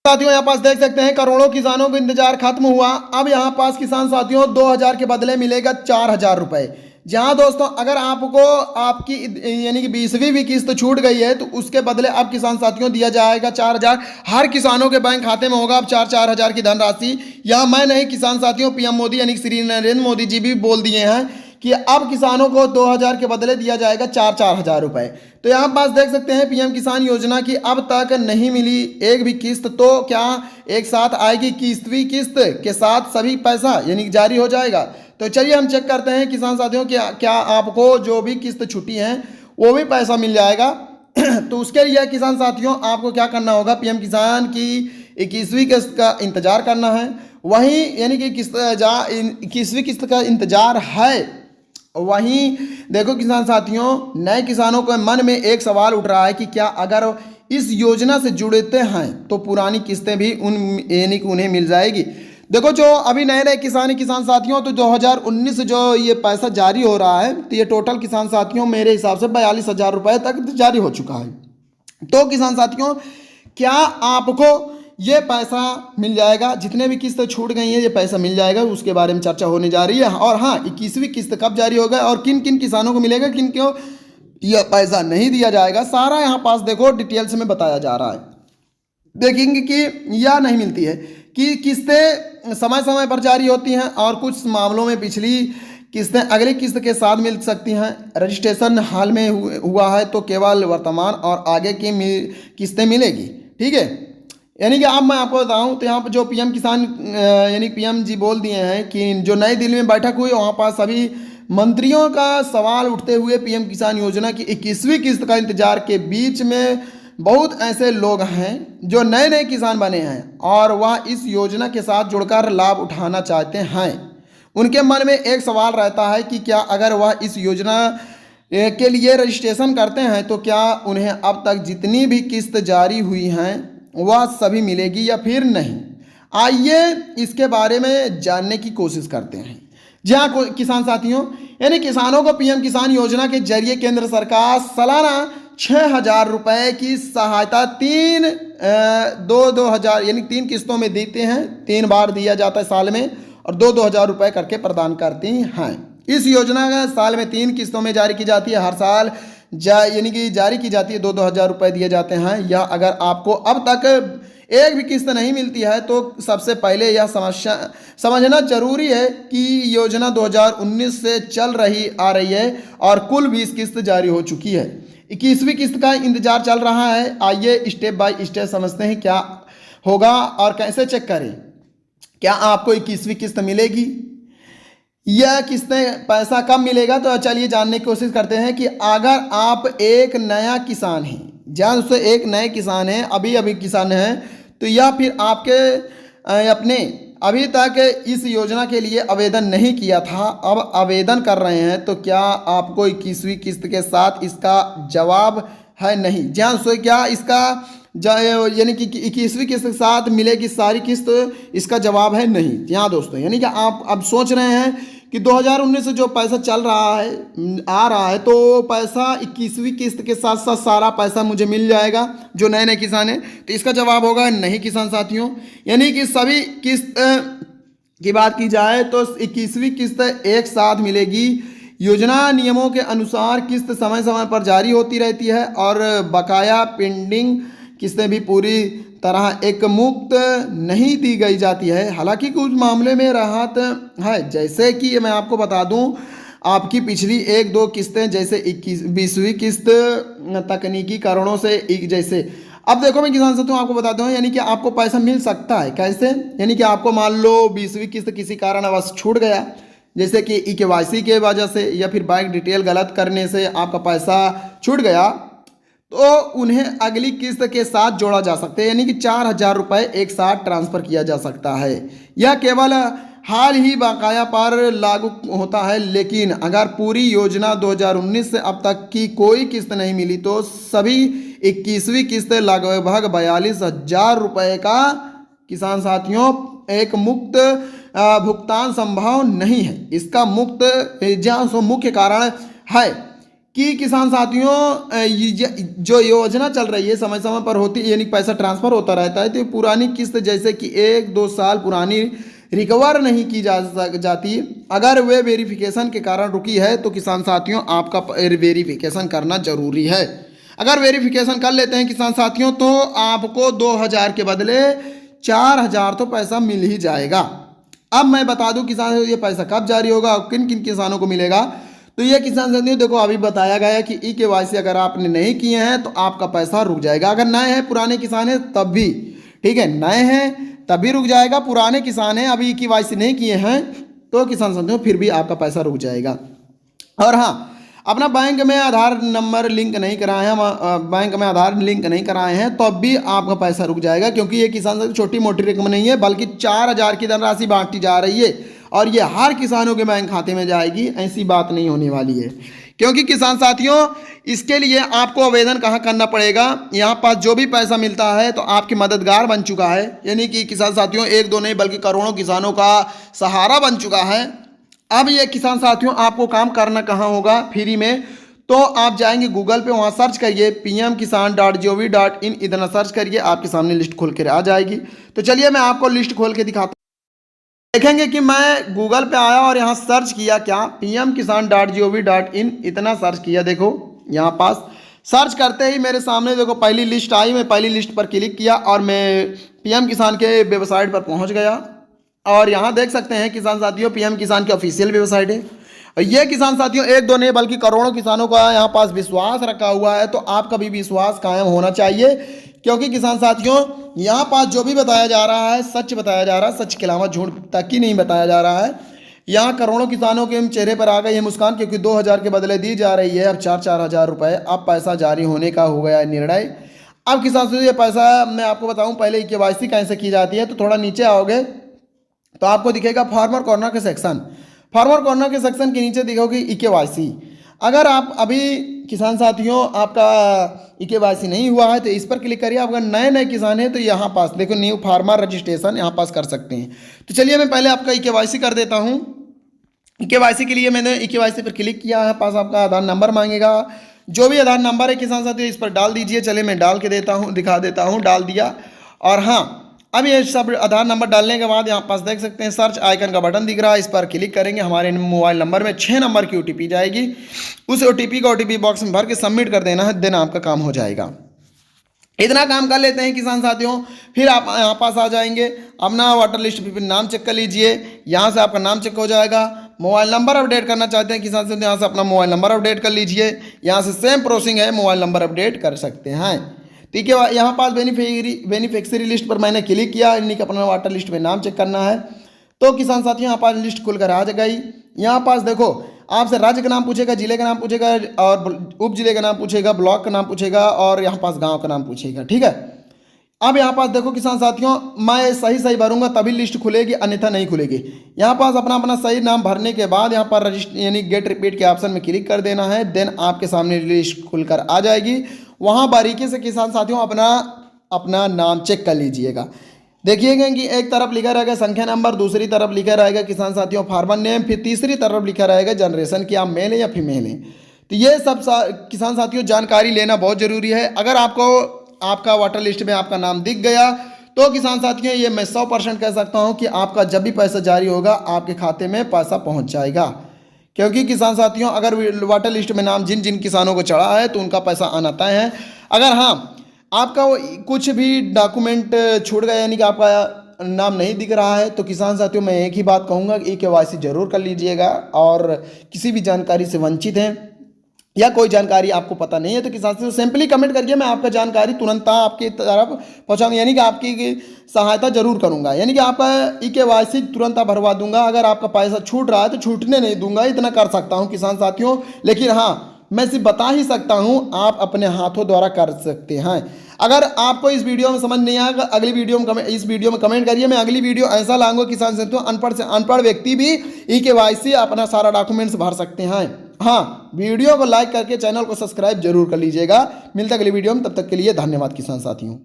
साथियों यहाँ पास देख सकते हैं करोड़ों किसानों को इंतजार खत्म हुआ। अब यहाँ पास किसान साथियों 2000 के बदले मिलेगा 4000 रुपए। जहाँ दोस्तों अगर आपको आपकी यानी कि 20वीं भी किस्त छूट गई है तो उसके बदले अब किसान साथियों दिया जाएगा 4000। हर किसानों के बैंक खाते में होगा अब 4-4 हजार की धनराशि। यहाँ मैं नहीं, किसान साथियों पीएम मोदी यानी श्री नरेंद्र मोदी जी भी बोल दिए हैं कि अब किसानों को 2000 के बदले दिया जाएगा 4-4 हजार रुपए। तो यहाँ पास देख सकते हैं पीएम किसान योजना की अब तक नहीं मिली एक भी किस्त, तो क्या एक साथ आएगी 21वीं किस्त के साथ सभी पैसा यानी जारी हो जाएगा? तो चलिए हम चेक करते हैं किसान साथियों क्या आपको जो भी किस्त छुट्टी है वो भी पैसा मिल जाएगा। तो उसके लिए किसान साथियों आपको क्या करना होगा, पीएम किसान की 21वीं किस्त का इंतजार करना है। वहीं यानी कि 21वीं किस्त का इंतजार है। वहीं देखो किसान साथियों, नए किसानों के मन में एक सवाल उठ रहा है कि क्या अगर इस योजना से जुड़ते हैं तो पुरानी किस्तें भी यानी कि उन्हें मिल जाएगी। देखो जो अभी नए किसान साथियों, तो 2019 जो ये पैसा जारी हो रहा है तो ये टोटल किसान साथियों मेरे हिसाब से 42,000 रुपए तक जारी हो चुका है। तो किसान साथियों क्या आपको ये पैसा मिल जाएगा? जितने भी किस्त छूट गई हैं ये पैसा मिल जाएगा, उसके बारे में चर्चा होने जा रही है। और हाँ, 21वीं किस्त कब जारी होगा और किन किन किसानों को मिलेगा, किन को यह पैसा नहीं दिया जाएगा, सारा यहाँ पास देखो डिटेल्स में बताया जा रहा है। देखेंगे कि यह नहीं मिलती है कि किस्तें समय समय पर जारी होती हैं और कुछ मामलों में पिछली किस्तें अगली किस्त के साथ मिल सकती हैं। रजिस्ट्रेशन हाल में हुआ है तो केवल वर्तमान और आगे की किस्तें मिलेगी। ठीक है, यानी कि अब मैं आपको बताऊं तो यहाँ पर जो पीएम किसान यानी पीएम जी बोल दिए हैं कि जो नई दिल्ली में बैठक हुई वहाँ पर सभी मंत्रियों का सवाल उठते हुए पीएम किसान योजना की 21वीं किस्त का इंतजार के बीच में बहुत ऐसे लोग हैं जो नए नए किसान बने हैं और वह इस योजना के साथ जुड़कर लाभ उठाना चाहते हैं। उनके मन में एक सवाल रहता है कि क्या अगर वह इस योजना के लिए रजिस्ट्रेशन करते हैं तो क्या उन्हें अब तक जितनी भी किस्त जारी हुई हैं वह सभी मिलेगी या फिर नहीं। आइए इसके बारे में जानने की कोशिश करते हैं। जी हाँ किसान साथियों, यानी किसानों को पीएम किसान योजना के जरिए केंद्र सरकार सालाना 6,000 रुपए की सहायता 2,000 यानी 3 किस्तों में देते हैं। 3 बार दिया जाता है साल में और 2,000 रुपए करके प्रदान करती हैं। इस योजना का साल में 3 किस्तों में जारी की जाती है। हर साल यानी कि जारी की जाती है 2,000 रुपए दिए जाते हैं। या अगर आपको अब तक एक भी किस्त नहीं मिलती है तो सबसे पहले यह समझना जरूरी है कि योजना 2019 से चल रही आ रही है और कुल 20 किस्त जारी हो चुकी है। 21वीं किस्त का इंतजार चल रहा है। आइए स्टेप बाय स्टेप समझते हैं क्या होगा और कैसे चेक करें। क्या आपको 21वीं किस्त मिलेगी? यह किस्तें पैसा कब मिलेगा? तो चलिए जानने की कोशिश करते हैं कि अगर आप एक नया किसान हैं, जहाँ उससे एक नए किसान हैं, अभी किसान हैं, तो या फिर आपके अपने अभी तक इस योजना के लिए आवेदन नहीं किया था, अब आवेदन कर रहे हैं, तो क्या आपको 21वीं किस्त के साथ इसका जवाब है नहीं। जहाँ से क्या इसका यानी कि 21वीं किस्त के साथ मिलेगी सारी किस्त, इसका जवाब है नहीं। यहाँ दोस्तों यानी कि आप अब सोच रहे हैं कि 2019 से जो पैसा चल रहा है आ रहा है तो पैसा 21वीं किस्त के साथ साथ सारा पैसा मुझे मिल जाएगा जो नए नए किसान हैं, तो इसका जवाब होगा नहीं किसान साथियों। यानी कि सभी किस्त की बात की जाए तो 21वीं किस्त एक साथ मिलेगी। योजना नियमों के अनुसार किस्त समय समय पर जारी होती रहती है और बकाया पेंडिंग किस्तें भी पूरी तरह एक मुक्त नहीं दी गई जाती है। हालांकि कुछ मामले में राहत है, जैसे कि मैं आपको बता दूं आपकी पिछली 1-2 किस्तें जैसे 20वीं किस्त तकनीकी कारणों से जैसे। अब देखो मैं किसान साथियों आपको बता दूं यानी कि आपको पैसा मिल सकता है। कैसे? यानी कि आपको मान लो 20वीं किस्त किसी कारणवश छूट गया, जैसे कि EKYC के वजह से या फिर बैंक डिटेल गलत करने से आपका पैसा छूट गया, तो उन्हें अगली किस्त के साथ जोड़ा जा सकता है। यानी कि 4,000 रुपए एक साथ ट्रांसफर किया जा सकता है। यह केवल हाल ही बकाया पर लागू होता है, लेकिन अगर पूरी योजना 2019 से अब तक की कोई किस्त नहीं मिली तो सभी 21वीं किस्त लगभग 42,000 रुपए का किसान साथियों एक मुक्त भुगतान संभव नहीं है। इसका मुख्य कारण है कि किसान साथियों जो योजना चल रही है समय समय पर होती है, यानी पैसा ट्रांसफ़र होता रहता है, तो पुरानी किस्त जैसे कि 1-2 साल पुरानी रिकवर नहीं की जाती। अगर वे वेरिफिकेशन के कारण रुकी है तो किसान साथियों आपका वेरिफिकेशन करना जरूरी है। अगर वेरिफिकेशन कर लेते हैं किसान साथियों तो आपको 2000 के बदले 4000 तो पैसा मिल ही जाएगा। अब मैं बता दूं किसान ये पैसा कब जारी होगा और किन किन किसानों को मिलेगा। तो ये किसान साथियों देखो अभी बताया गया है कि ई-केवाईसी अगर आपने नहीं किए हैं तो आपका पैसा रुक जाएगा। अगर नए हैं पुराने किसान हैं तब भी ठीक है, नए हैं तब भी रुक जाएगा, पुराने किसान हैं अभी ई-केवाईसी नहीं किए हैं तो किसान साथियों फिर भी आपका पैसा रुक जाएगा। और हाँ, अपना बैंक में आधार नंबर लिंक नहीं कराए हैं, बैंक में आधार लिंक नहीं कराए हैं तो अब भी आपका पैसा रुक जाएगा, क्योंकि ये किसान साथियों छोटी मोटी रकम नहीं है बल्कि 4000 की धनराशि बांटी जा रही है और ये हर किसानों के बैंक खाते में जाएगी। ऐसी बात नहीं होने वाली है, क्योंकि किसान साथियों इसके लिए आपको आवेदन कहाँ करना पड़ेगा। यहाँ पास जो भी पैसा मिलता है तो आपकी मददगार बन चुका है, यानी कि किसान साथियों 1-2 नहीं बल्कि करोड़ों किसानों का सहारा बन चुका है। अब ये किसान साथियों आपको काम करना कहाँ होगा फ्री में, तो आप जाएंगे गूगल पे, वहाँ सर्च करिए pmkisan.gov.in, इतना सर्च करिए आपके सामने लिस्ट खोल कर आ जाएगी। तो चलिए मैं आपको लिस्ट खोल के दिखाता हूँ। देखेंगे कि मैं गूगल पे आया और यहाँ सर्च किया क्या, pmkisan.gov.in इतना सर्च किया। देखो यहाँ पास सर्च करते ही मेरे सामने देखो पहली लिस्ट आई, मैं पहली लिस्ट पर क्लिक किया और मैं पीएम किसान के वेबसाइट पर पहुँच गया। और यहाँ देख सकते हैं किसान साथियों पीएम किसान की ऑफिशियल वेबसाइट है। और ये किसान साथियों 1-2 नहीं बल्कि करोड़ों किसानों का यहाँ पास विश्वास रखा हुआ है, तो आपका भी विश्वास कायम होना चाहिए, क्योंकि किसान साथियों यहाँ पास जो भी बताया जा रहा है सच बताया जा रहा है, सच के अलावा झूठ तक ही नहीं बताया जा रहा है। यहाँ करोड़ों किसानों के चेहरे पर आ गई है मुस्कान, क्योंकि 2000 के बदले दी जा रही है अब 4-4 हज़ार रुपये। अब पैसा जारी होने का हो गया है निर्णय। अब किसान साथियों ये पैसा मैं आपको बताऊँ पहले ई-केवाईसी कैसे की जाती है। तो थोड़ा नीचे आओगे तो आपको दिखेगा फार्मर कॉर्नर के सेक्शन, फार्मर कॉर्नर के सेक्शन के नीचे दिखोगे ई-केवाईसी। अगर आप अभी किसान साथियों आपका ई-केवाईसी नहीं हुआ है तो इस पर क्लिक करिए। अगर नए किसान हैं तो यहाँ पास देखो न्यू फार्मर रजिस्ट्रेशन यहाँ पास कर सकते हैं। तो चलिए मैं पहले आपका ई-केवाईसी कर देता हूँ। ई-केवाईसी के लिए मैंने ई-केवाईसी पर क्लिक किया है, पास आपका आधार नंबर मांगेगा, जो भी आधार नंबर है किसान साथियों इस पर डाल दीजिए। चलिए मैं डाल के देता हूँ, दिखा देता हूँ, डाल दिया। और हाँ, अब ये सब आधार नंबर डालने के बाद यहाँ पास देख सकते हैं सर्च आइकन का बटन दिख रहा है, इस पर क्लिक करेंगे। हमारे मोबाइल नंबर में 6 नंबर की OTP जाएगी, उस OTP को OTP बॉक्स में भर के सबमिट कर देना है, देना आपका काम हो जाएगा। इतना काम कर लेते हैं किसान साथियों, फिर आप यहाँ पास आ जाएंगे, अपना वाटर लिस्ट पे नाम चेक कर लीजिए। यहाँ से आपका नाम चेक हो जाएगा। मोबाइल नंबर अपडेट करना चाहते हैं किसान साथियों, यहाँ से अपना मोबाइल नंबर अपडेट कर लीजिए। यहाँ से सेम प्रोसेसिंग है, मोबाइल नंबर अपडेट कर सकते हैं। ठीक है, यहाँ पास बेनिफिशियरी लिस्ट पर मैंने क्लिक किया, इन्हीं का अपना वाटर लिस्ट में नाम चेक करना है। तो किसान साथियों यहाँ पास लिस्ट खुलकर आ गई। यहाँ पास देखो आपसे राज्य का नाम पूछेगा, जिले का नाम पूछेगा और उप जिले का नाम पूछेगा, ब्लॉक का नाम पूछेगा और यहाँ पास गांव का नाम पूछेगा। ठीक है, अब यहाँ पास देखो किसान साथियों मैं सही भरूंगा तभी लिस्ट खुलेगी, अन्यथा नहीं खुलेगी। यहाँ पास अपना सही नाम भरने के बाद यहाँ पर रजिस्टर यानी गेट रिपीट के ऑप्शन में क्लिक कर देना है। देन आपके सामने लिस्ट खुलकर आ जाएगी। वहाँ बारीकी से किसान साथियों अपना नाम चेक कर लीजिएगा। देखिएगा कि एक तरफ लिखा रहेगा संख्या नंबर, दूसरी तरफ लिखा रहेगा किसान साथियों फार्मर नेम, फिर तीसरी तरफ लिखा रहेगा जनरेशन कि आप मेल है या फीमेल हैं। तो ये सब किसान साथियों जानकारी लेना बहुत ज़रूरी है। अगर आपको आपका वाटर लिस्ट में आपका नाम दिख गया तो किसान साथियों ये मैं 100% कह सकता हूँ कि आपका जब भी पैसा जारी होगा आपके खाते में पैसा पहुँच जाएगा। क्योंकि किसान साथियों अगर वाटर लिस्ट में नाम जिन जिन किसानों को चढ़ा है तो उनका पैसा आना तय है। अगर हाँ आपका वो कुछ भी डॉक्यूमेंट छूट गया यानी कि आपका नाम नहीं दिख रहा है तो किसान साथियों मैं एक ही बात कहूँगा कि ई-केवाईसी जरूर कर लीजिएगा। और किसी भी जानकारी से वंचित हैं या कोई जानकारी आपको पता नहीं है तो किसान साथियों सिंपली कमेंट करिए, मैं आपका जानकारी तुरंत आपकी तरफ पहुँचाऊँगा, यानी कि आपकी सहायता जरूर करूँगा, यानी कि आपका ई-केवाईसी तुरंत भरवा दूंगा। अगर आपका पैसा छूट रहा है तो छूटने नहीं दूंगा, इतना कर सकता हूँ किसान साथियों। लेकिन हाँ मैं सिर्फ बता ही सकता हूँ, आप अपने हाथों द्वारा कर सकते हैं। अगर आपको इस वीडियो में समझ नहीं आएगा अगली वीडियो में इस वीडियो में कमेंट करिए, मैं अगली वीडियो ऐसा लाऊंगा किसान साथियों अनपढ़ से अनपढ़ व्यक्ति भी ई-केवाईसी अपना सारा डॉक्यूमेंट्स भर सकते हैं। हाँ, वीडियो को लाइक करके चैनल को सब्सक्राइब जरूर कर लीजिएगा। मिलता है अगली वीडियो में, तब तक के लिए धन्यवाद किसान साथियों।